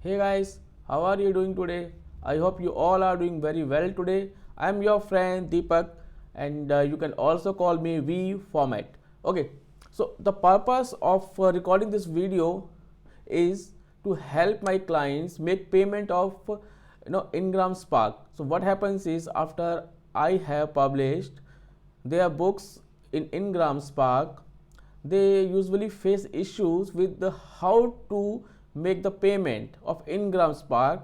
Hey guys, how are you doing today? I hope you all are doing very well today. I am your friend Deepak, and you can also call me V Format. Okay, so the purpose of recording this video is to help my clients make payment of Ingram Spark. So what happens is, after I have published their books in Ingram Spark, they usually face issues with the how to make the payment of Ingram Spark.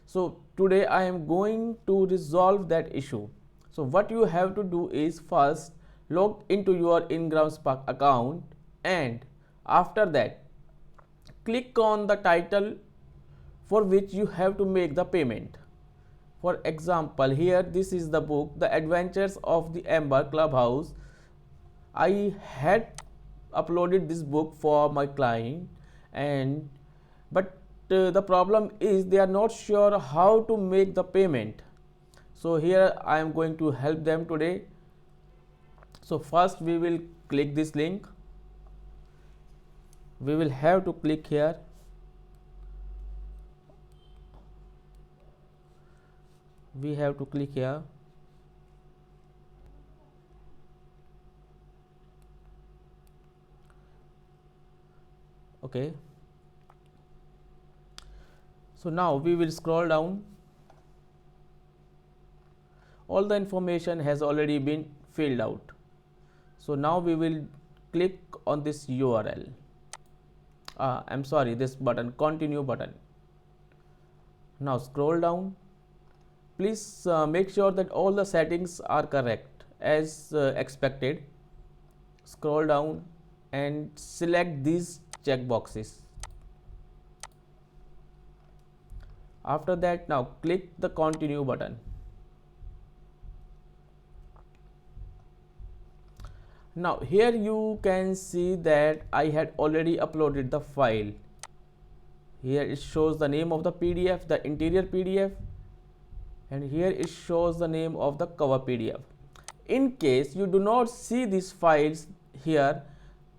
So today I am going to resolve that issue. So what you have to do is, first log into your Ingram Spark account, and after that click on the title for which you have to make the payment. For example, here this is the book, The Adventures of the Amber Clubhouse. I had uploaded this book for my client, and but the problem is they are not sure how to make the payment. So here I am going to help them today. So first we will click this link. We will have to click here. We have to click here. Okay, so now we will scroll down. All the information has already been filled out. So now we will click on this URL. I'm sorry, this button, continue button. Now scroll down. Please make sure that all the settings are correct as expected. Scroll down and select these check boxes. After that, now click the continue button. Now here you can see that I had already uploaded the file. Here it shows the name of the PDF, the interior PDF, and here it shows the name of the cover PDF. In case you do not see these files here,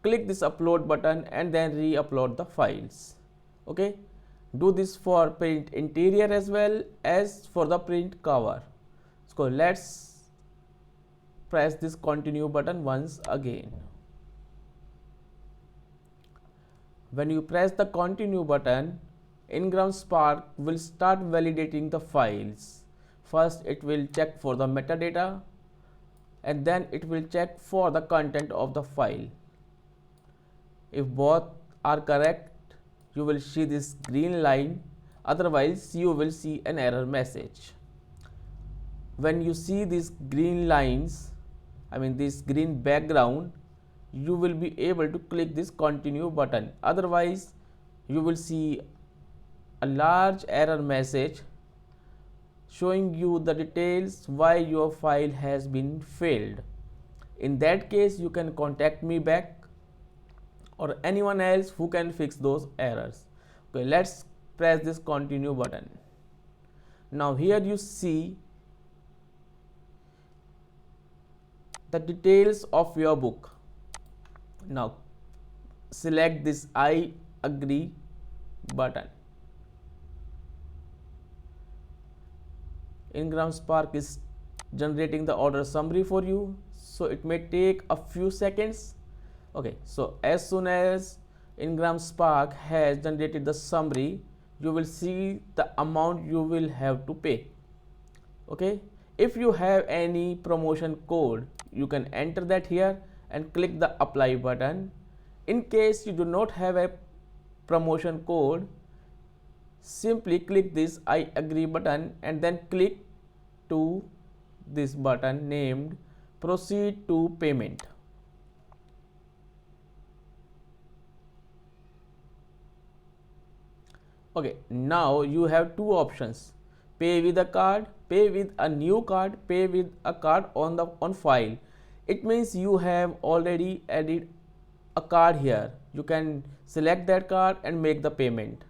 click this upload button and then re-upload the files. Okay, do this for print interior as well as for the print cover. So let's press this continue button once again. When you press the continue button, Ingram Spark will start validating the files. First it will check for the metadata, and then it will check for the content of the file. If both are correct, you will see this green line, otherwise you will see an error message. When you see these green lines, this green background, you will be able to click this continue button. Otherwise you will see a large error message showing you the details why your file has been failed. In that case, you can contact me back or anyone else who can fix those errors. Okay, let's press this continue button. Now here you see the details of your book. Now select this I agree button. Ingram Spark is generating the order summary for you, so it may take a few seconds. Okay, so as soon as Ingram Spark has generated the summary, you will see the amount you will have to pay. Okay, if you have any promotion code, you can enter that here and click the apply button. In case you do not have a promotion code, simply click this I agree button and then click to this button named proceed to payment. Okay, now you have two options: pay with a card, pay with a new card, pay with a card on file. It means you have already added a card here. You can select that card and make the payment.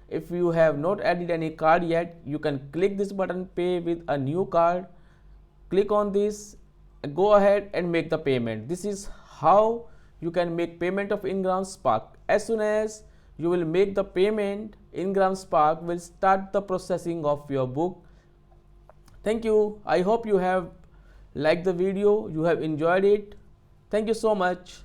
If you have not added any card yet, you can click this button, pay with a new card. Click on this, go ahead and make the payment. This is how you can make payment of Ingram Spark. As soon as you will make the payment, Ingram Spark will start the processing of your book. Thank you. I hope you have liked the video, you have enjoyed it. Thank you so much.